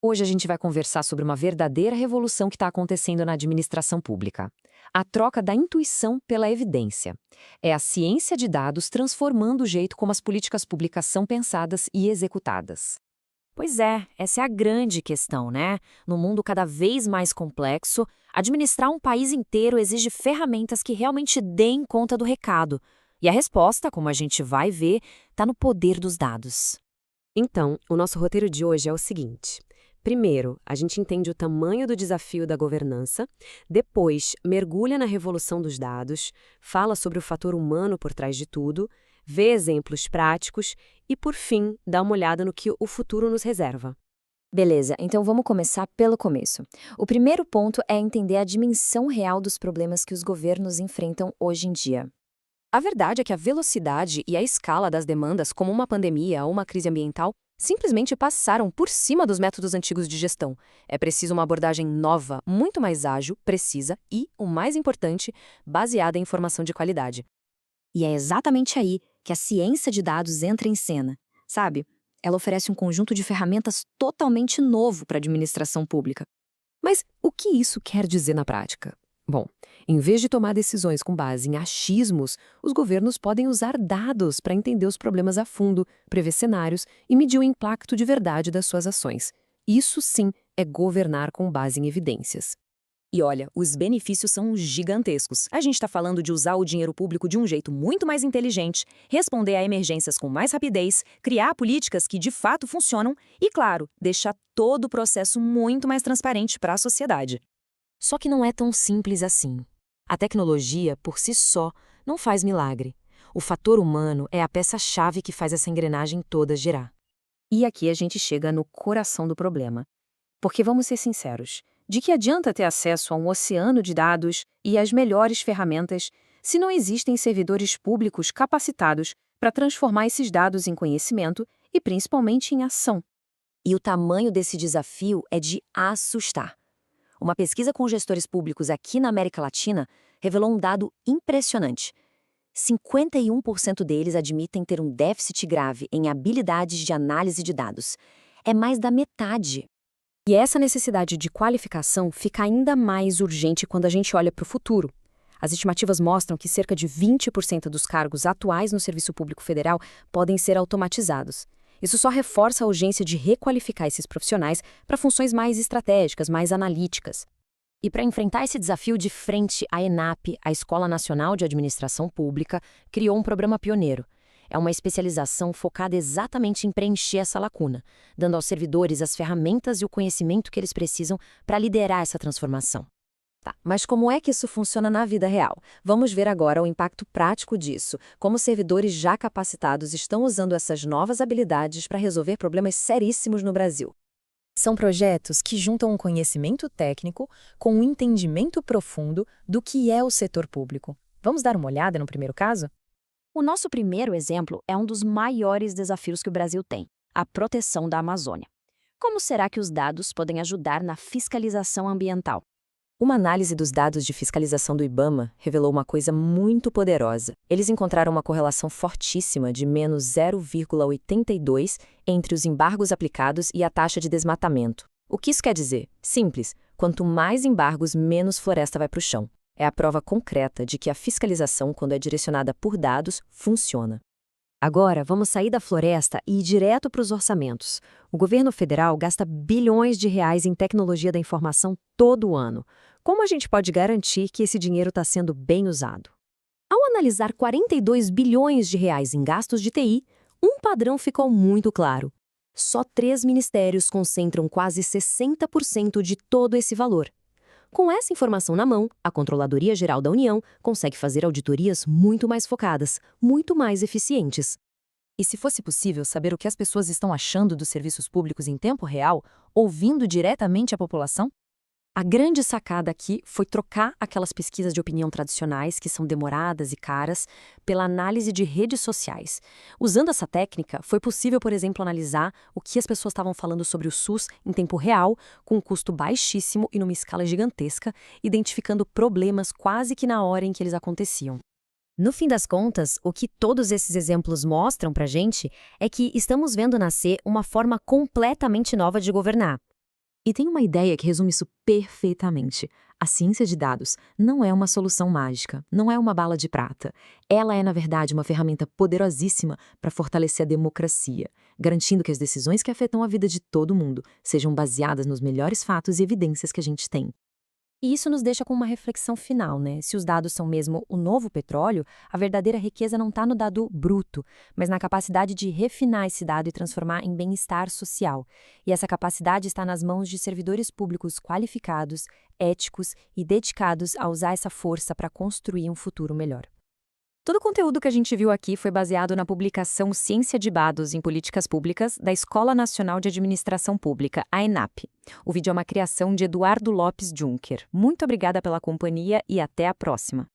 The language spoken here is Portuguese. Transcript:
Hoje a gente vai conversar sobre uma verdadeira revolução que está acontecendo na administração pública. A troca da intuição pela evidência. É a ciência de dados transformando o jeito como as políticas públicas são pensadas e executadas. Pois é, essa é a grande questão, né? No mundo cada vez mais complexo, administrar um país inteiro exige ferramentas que realmente deem conta do recado. E a resposta, como a gente vai ver, está no poder dos dados. Então, o nosso roteiro de hoje é o seguinte. Primeiro, a gente entende o tamanho do desafio da governança, depois, mergulha na revolução dos dados, fala sobre o fator humano por trás de tudo, vê exemplos práticos e, por fim, dá uma olhada no que o futuro nos reserva. Beleza, então vamos começar pelo começo. O primeiro ponto é entender a dimensão real dos problemas que os governos enfrentam hoje em dia. A verdade é que a velocidade e a escala das demandas, como uma pandemia ou uma crise ambiental, simplesmente passaram por cima dos métodos antigos de gestão. É preciso uma abordagem nova, muito mais ágil, precisa e, o mais importante, baseada em informação de qualidade. E é exatamente aí que a ciência de dados entra em cena. Sabe? Ela oferece um conjunto de ferramentas totalmente novo para a administração pública. Mas o que isso quer dizer na prática? Bom, em vez de tomar decisões com base em achismos, os governos podem usar dados para entender os problemas a fundo, prever cenários e medir o impacto de verdade das suas ações. Isso sim é governar com base em evidências. E olha, os benefícios são gigantescos. A gente está falando de usar o dinheiro público de um jeito muito mais inteligente, responder a emergências com mais rapidez, criar políticas que de fato funcionam e, claro, deixar todo o processo muito mais transparente para a sociedade. Só que não é tão simples assim. A tecnologia, por si só, não faz milagre. O fator humano é a peça-chave que faz essa engrenagem toda girar. E aqui a gente chega no coração do problema. Porque vamos ser sinceros, de que adianta ter acesso a um oceano de dados e as melhores ferramentas se não existem servidores públicos capacitados para transformar esses dados em conhecimento e principalmente em ação? E o tamanho desse desafio é de assustar. Uma pesquisa com gestores públicos aqui na América Latina revelou um dado impressionante. 51% deles admitem ter um déficit grave em habilidades de análise de dados. É mais da metade. E essa necessidade de qualificação fica ainda mais urgente quando a gente olha para o futuro. As estimativas mostram que cerca de 20% dos cargos atuais no Serviço Público Federal podem ser automatizados. Isso só reforça a urgência de requalificar esses profissionais para funções mais estratégicas, mais analíticas. E para enfrentar esse desafio de frente, a ENAP, a Escola Nacional de Administração Pública, criou um programa pioneiro. É uma especialização focada exatamente em preencher essa lacuna, dando aos servidores as ferramentas e o conhecimento que eles precisam para liderar essa transformação. Tá, mas como é que isso funciona na vida real? Vamos ver agora o impacto prático disso, como servidores já capacitados estão usando essas novas habilidades para resolver problemas seríssimos no Brasil. São projetos que juntam um conhecimento técnico com um entendimento profundo do que é o setor público. Vamos dar uma olhada no primeiro caso? O nosso primeiro exemplo é um dos maiores desafios que o Brasil tem: a proteção da Amazônia. Como será que os dados podem ajudar na fiscalização ambiental? Uma análise dos dados de fiscalização do IBAMA revelou uma coisa muito poderosa. Eles encontraram uma correlação fortíssima de menos 0,82 entre os embargos aplicados e a taxa de desmatamento. O que isso quer dizer? Simples. Quanto mais embargos, menos floresta vai para o chão. É a prova concreta de que a fiscalização, quando é direcionada por dados, funciona. Agora, vamos sair da floresta e ir direto para os orçamentos. O governo federal gasta bilhões de reais em tecnologia da informação todo ano. Como a gente pode garantir que esse dinheiro está sendo bem usado? Ao analisar 42 bilhões de reais em gastos de TI, um padrão ficou muito claro. Só 3 ministérios concentram quase 60% de todo esse valor. Com essa informação na mão, a Controladoria Geral da União consegue fazer auditorias muito mais focadas, muito mais eficientes. E se fosse possível saber o que as pessoas estão achando dos serviços públicos em tempo real, ouvindo diretamente a população? A grande sacada aqui foi trocar aquelas pesquisas de opinião tradicionais, que são demoradas e caras, pela análise de redes sociais. Usando essa técnica, foi possível, por exemplo, analisar o que as pessoas estavam falando sobre o SUS em tempo real, com um custo baixíssimo e numa escala gigantesca, identificando problemas quase que na hora em que eles aconteciam. No fim das contas, o que todos esses exemplos mostram pra gente é que estamos vendo nascer uma forma completamente nova de governar. E tem uma ideia que resume isso perfeitamente. A ciência de dados não é uma solução mágica, não é uma bala de prata. Ela é, na verdade, uma ferramenta poderosíssima para fortalecer a democracia, garantindo que as decisões que afetam a vida de todo mundo sejam baseadas nos melhores fatos e evidências que a gente tem. E isso nos deixa com uma reflexão final, né? Se os dados são mesmo o novo petróleo, a verdadeira riqueza não está no dado bruto, mas na capacidade de refinar esse dado e transformar em bem-estar social. E essa capacidade está nas mãos de servidores públicos qualificados, éticos e dedicados a usar essa força para construir um futuro melhor. Todo o conteúdo que a gente viu aqui foi baseado na publicação Ciência de Dados em Políticas Públicas da Escola Nacional de Administração Pública, a ENAP. O vídeo é uma criação de Eduardo Lopes Juncker. Muito obrigada pela companhia e até a próxima.